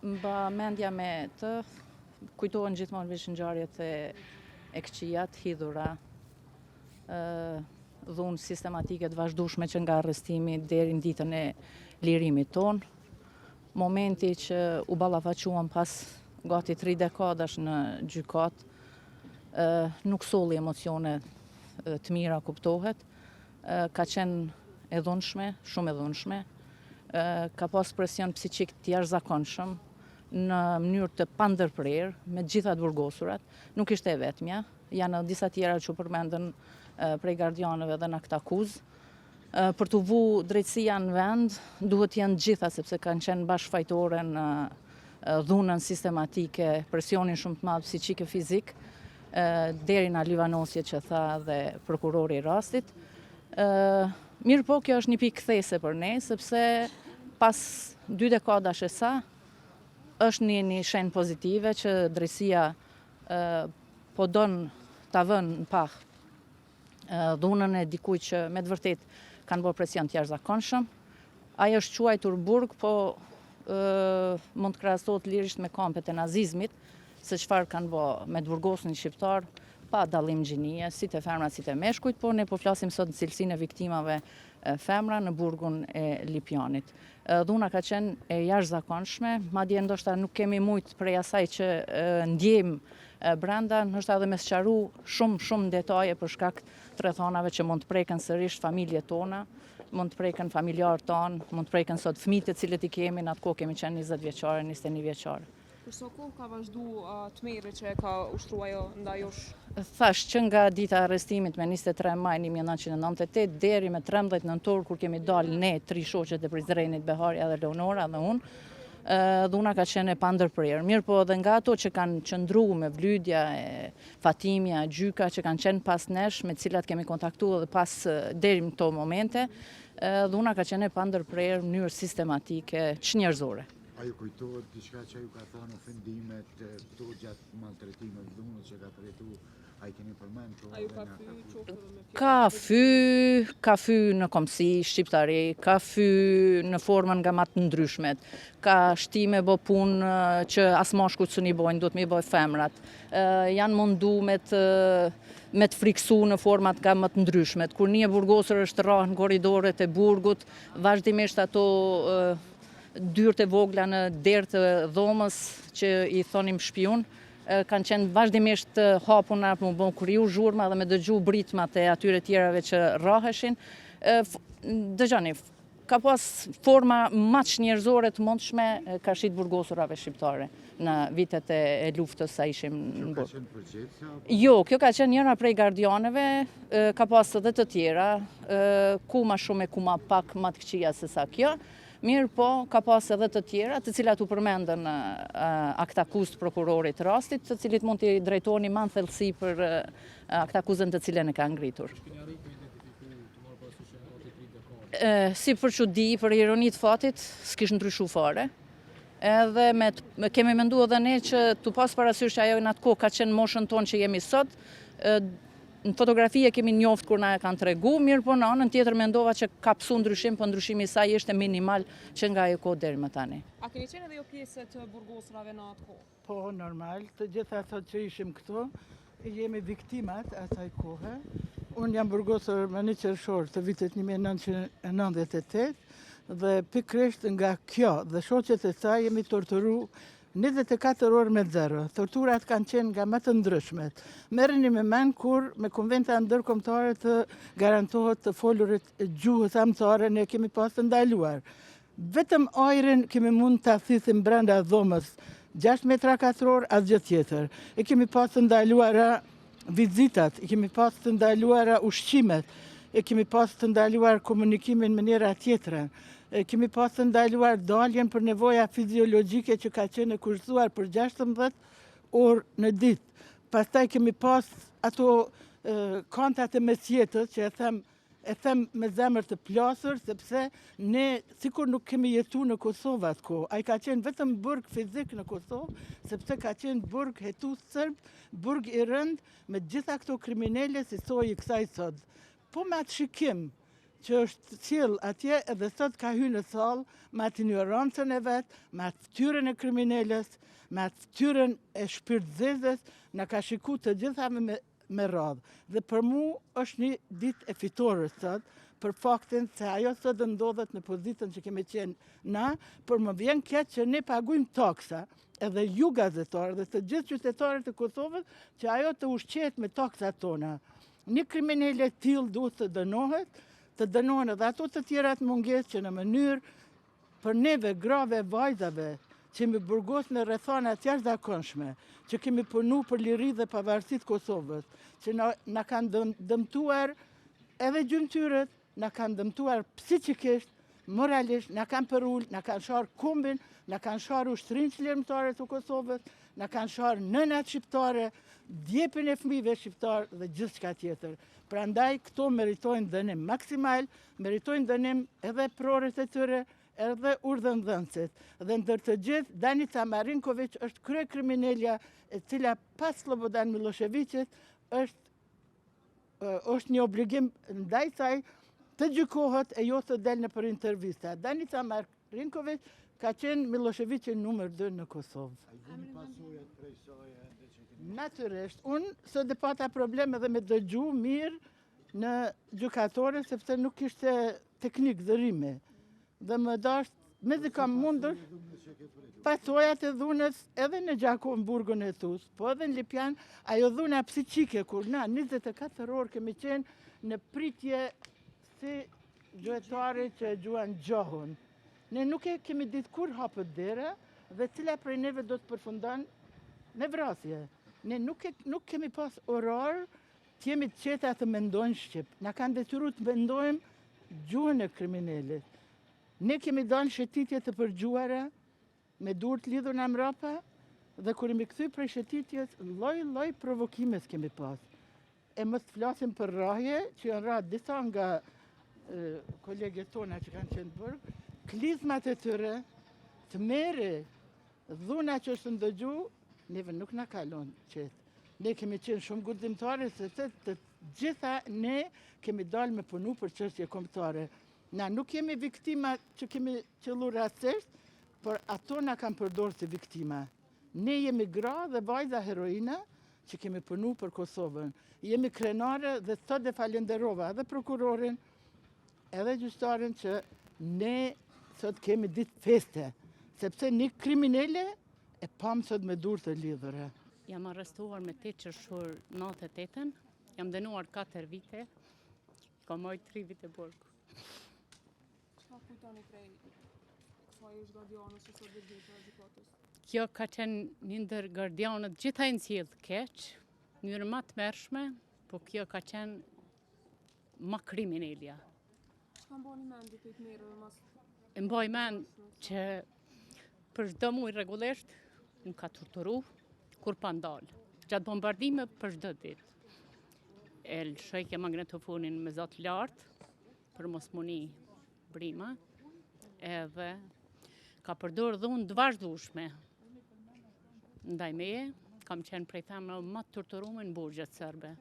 Mba mendja me të, kujtohen gjithmonë veç ngjarjet e këqijat, hidhura, dhunë sistematike të vazhdueshme që nga arrestimi deri në ditën e lirimit ton. Momenti që u ballafaquam pas gati 3 dekadash në gjykat, nuk solli emocione të mira, kuptohet. Ka qenë e dhunshme, shumë e dhunshme. Ka pas presion psiqik të jashtëzakonshëm në mënyrë të pandërprerë me të gjitha të burgosurat. Nuk ishte e vetmja, janë disa tjera që u përmendën prej gardianëve dhe në këtë akuzë. Për të vu drejtësia në vend, duhet janë gjitha, sepse kanë qenë bashkëfajtore në dhunën sistematike, presionin shumë të madh psiqik e fizik, deri në livanosje që tha dhe prokurori i rastit. Mirë po, kjo është një pikë kthese për ne, sepse pas 2 dekadash e sa, është një shenjë pozitive që drejtësia po don ta vënë në pah dhunën e dikujt që me të vërtet kanë bërë presion të jashtëzakonshëm. Ajo është quajtur burg, po mund të krahasohet lirisht me kampet e nazizmit, se çfarë kanë bërë me të burgosin shqiptar, pa dallim gjinie, si të femrat si të meshkujt, por ne po flasim sot në cilësinë e viktimave femra në burgun e Lipjanit. Dhuna ka qenë e jashtëzakonshme, madje ndoshta nuk kemi mujt prej asaj që ndjejmë brenda, ndoshta edhe me sqaru shumë detaje për shkak të rrethonave që mund të preken sërish familjet tona, mund të preken familjarët tanë, mund të preken sot fëmijët e cilët i kemi, në atë kohë kemi qenë 20 vjeçare, 21 vjeçare. Për sa kohë ka vazhdu tmerri që e ka ushtruar ajo ndaj jush? Thash që nga dita e arrestimit me 23 maj 1998 deri me 13 nëntor, kur kemi dalë ne 3 shoqet e Prizrenit, Beharja dhe Leonora dhe unë, dhuna ka qenë e pandërprerë. Mirë po edhe nga ato që kanë qëndruar me vlydja, Fatimia, Gjyka, që kanë qenë pas nesh, me cilat kemi kontaktuar dhe pas deri në këto momente, dhuna ka qenë e pandërprerë në mënyrë sistematike, çnjerëzore. A ju kujtohet diçka që ju ka thënë ofendimet këto gjatë maltretimeve dhunës që ka përjetuar? A i keni përmend? A ju ka ka fy në komsi shqiptari, ka fy në formën nga më të ndryshmet, ka shtime bë punë që as mashkujt s'u i bojnë, duhet me i bojnë femrat. Janë mundu me të friksu në format nga më të ndryshmet. Kur një burgosër është rrahë në korridoret e burgut, vazhdimisht ato dyrët e vogla në derë të dhomës që i thonim shpiun, kanë qenë vazhdimisht hapuna për më bon kuriu zhurma dhe me dëgju britmat e atyre tjerave që rraheshin. Dëgjoni, ka pas forma më çnjerëzore të mundshme ka shit burgosurave shqiptare në vitet e luftës sa ishim në burg. Ka qenë përgjithësa? Jo, kjo ka qenë njëra prej gardianëve, ka pas edhe të tjera, ku ma shumë e ku ma pak ma të këqija se sa kjo. Mirë po, ka pas edhe të tjera, të cilat u përmendën akt akuzë të prokurorit rastit, të cilit mund t'i drejtoni ma në thellësi për akt akuzën të cilën e ka ngritur. Si për çudi, për ironi të fatit, s'kish ndryshu fare. Edhe kemi mendu edhe ne që tu pas parasysh që ajo në atë kohë ka qenë moshën tonë që jemi sot, në fotografi e kemi njoft kur na e kanë tregu, mirë po në anën tjetër mendova që ka psu ndryshim, po ndryshimi i saj ishte minimal që nga ajo kohë deri më tani. A keni qenë edhe jo pjesë të burgosrave në atë kohë? Po, normal, të gjitha ato që ishim këtu, jemi viktimat asaj kohe. Unë jam burgosur më një qershor të vitit 1998 dhe pikërisht nga kjo dhe shoqet e saj jemi torturu 24 orë me 0. Torturat kanë qenë nga më të ndryshmet. Merreni me mend kur me konventa ndërkombëtare të garantohet të folurit gjuhës amësore ne kemi pas të ndaluar. Vetëm ajrin kemi mund ta thithim brenda dhomës 6 metra katror, asgjë tjetër. E kemi pas të ndaluara vizitat, e kemi pas të ndaluara ushqimet, e kemi pas të ndaluar komunikimin në mënyra tjetra. Kemi pas të ndaluar daljen për nevoja fiziologjike që ka qenë e kushtuar për 16 orë në ditë. Pastaj kemi pas ato kantat e mesjetës që e them me zemër të plasur, sepse ne sikur nuk kemi jetu në Kosovë atko. Ai ka qenë vetëm burg fizik në Kosovë, sepse ka qenë burg hetus serb, burg i rënd me gjitha këto kriminele si soi i kësaj sot. Po me atë shikim që është qill atje edhe sot ka hyrë në sallë me atë ignorancën e vet, me atë ftyrën e kriminales, me atë ftyrën e shpirtëzezës, na ka shikuar të gjithave me radhë. Dhe për mu është një ditë e fitores sot, për faktin se ajo sot ndodhet në pozitën që kemi qenë na, por më vjen keq që ne pagujmë taksa, edhe ju gazetarë dhe të gjithë qytetarët e Kosovës, që ajo të ushqehet me taksat tona. Një kriminale tillë duhet të dënohet, të dënohen edhe ato të tjerat mungesë që në mënyrë për neve, grave, vajzave, që kemi burgos në rrethana të jashtëzakonshme, që kemi punu për liri dhe pavarësitë Kosovës, që na kanë dëmtuar edhe gjymtyrët, na kanë dëmtuar psikikisht, moralisht, na kanë përull, na kanë sharë kombin, na kanë sharë ushtrinë çlirëmtare të Kosovës, na kanë sharë nënat shqiptare, djepin e fëmijëve shqiptar dhe gjithçka tjetër. Prandaj këto meritojnë dënim maksimal, meritojnë dënim edhe prorët e tyre, edhe urdhëndhënësit. Dhe ndër të gjithë, Danica Marinković është kryekriminalja e cila pas Slobodan Miloševićit është një obligim ndaj saj të gjykohet e jo të del në për intervista. Danica Marinković ka qenë Miloševićin numër 2 në Kosovë. Natyrisht, unë së dhe pata probleme dhe me dëgju mirë në gjykatore, sepse nuk ishte teknik dërimi. Dhe më dasht, me dhe kam mundur, pasojat e dhunës edhe në Gjakov në burgun e Thus, po edhe në Lipjan, ajo dhuna psiqike, kur na 24 orë kemi qenë në pritje si gjuetari që gjuan gjohun. Ne nuk e kemi ditë kur hapët dera dhe cila prej neve do të përfundan me vrasje. Ne nuk kemi pas orar të jemi të qeta të mendojnë Shqip. Na kanë detyruar të mendojmë gjuhën e kriminalit. Ne kemi dhënë shëtitje të përgjuara me dur të lidhur në mrapa dhe kur jemi kthy prej shëtitjes, lloj provokimes kemi pas. E mos të flasim për rrahje, që janë rrahë disa nga kolegët tona që kanë qenë burg, klizmat e tyre, të mere, dhuna që është ndëgju, neve nuk na kalon qetë. Ne kemi qenë shumë guximtare, sepse të gjitha ne kemi dalë me punu për çështje kombëtare. Na nuk jemi viktima që kemi qellu rastisht, por ato na kanë përdorur si viktima. Ne jemi gra dhe vajza heroina që kemi punu për Kosovën. Jemi krenare dhe sot e falenderova edhe prokurorin, edhe gjyqtarin që ne sot kemi ditë feste, sepse një kriminale e pam sot me dur të lidhura. Jam arrestuar me 8 qershor 98, jam dënuar 4 vite, kam marrë 3 vite burg. Çfarë kujtoni prej kësaj gardianës që sot vëdhjet e gjykatës? Kjo ka qenë një ndër gardianët gjithaj në sjellë keq, njërë më të mërshme, po kjo ka qenë më kriminalja. Çka mbani mend këtë merë mas? E mbaj mend që për çdo muaj rregullisht më ka torturu kur pa ndalë. Gjatë bombardime për çdo ditë. E lëshojke magnetofonin me zot lartë për mos muni brima, edhe ka përdorë dhunë të vazhdueshme. Ndaj meje, kam qenë prej femrave më të torturuar në burgjet serbe.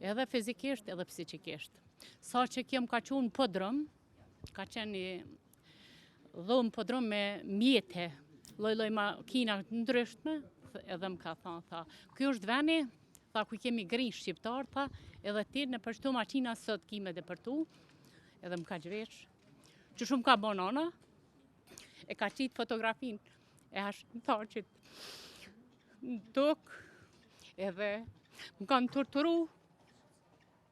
Edhe fizikisht, edhe psikikisht. Sa që kjo më ka qenë podrom, ka qenë një dhomë podrom me mjete, lloj makina ndryshme, edhe më ka thënë, ky është veni, tha, ku kemi gri shqiptar, tha, edhe ti në për shto maqina sot kime dhe për tu, edhe më ka gjvesh, që shumë ka bonana, e ka qitë fotografin e hashtarqit në tokë, edhe më kanë torturu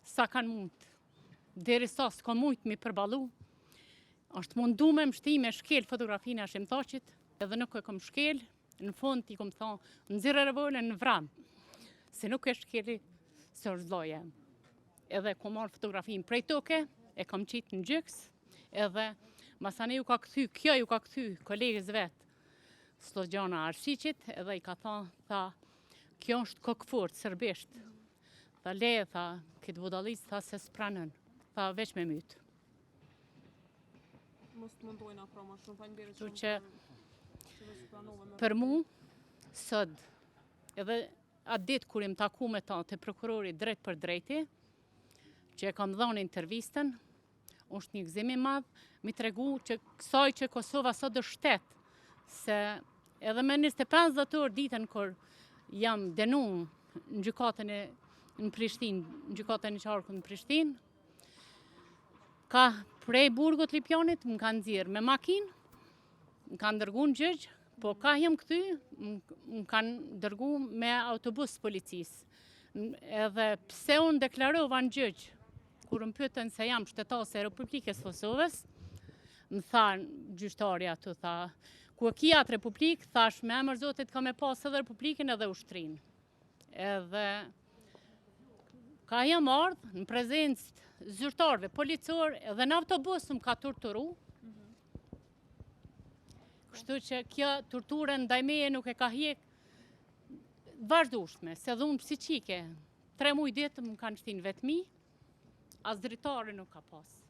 sa kanë mund, deri sa s'ka mujt mi përbalu, është mundu me mështi me shkel fotografin e hashtarqit, edhe nuk e kom shkel, në fund i kom thonë, nëzirë revolën në vram, se nuk e shkeli se është zloja. Edhe kom marrë fotografin prej toke, e kom qitë në gjyks, edhe masane ju ka këthy, kjo ju ka këthy kolegës vetë, Slogjana Arshiqit, edhe i ka thonë, tha, kjo është kokëfort, sërbisht. Tha, leje, tha, këtë budalisë, tha, se s'pranën, tha, veç me mytë. Mos të mundojnë afro ma shumë, faleminderit Kështu shumë që që pranove me. për mu, sot, edhe atë ditë kur im taku me ta të prokurori drejt për drejti, që e kam dhënë intervistën, është një gëzim i madh, mi tregu që kësaj që Kosova sot është shtet, se edhe me 25 dhjetor ditën kur jam denu në gjykatën në Prishtinë, në gjykatën e qarkut në Prishtinë, ka prej burgut Lipjanit më kanë nxjerrë me makinë, më kanë dërgu në gjyq, po ka jam këty, më kanë dërgu me autobus policisë. Edhe pse unë deklarova në gjyq, kur më pyetën se jam shtetase e Republikës Kosovës, më thanë gjyqtarja aty, tha, ku e kia atë Republikë, thash me emër Zotit ka me pas edhe Republikën edhe ushtrinë. Edhe ka jam ardhë në prezencë zyrtarëve, policor, edhe në autobus më ka torturu. Kështu që kjo torturë ndaj meje nuk e ka hjek vazhdueshme, se dhunë psiqike. 3 muaj ditë më kanë shtinë vetmi, as dritare nuk ka pas.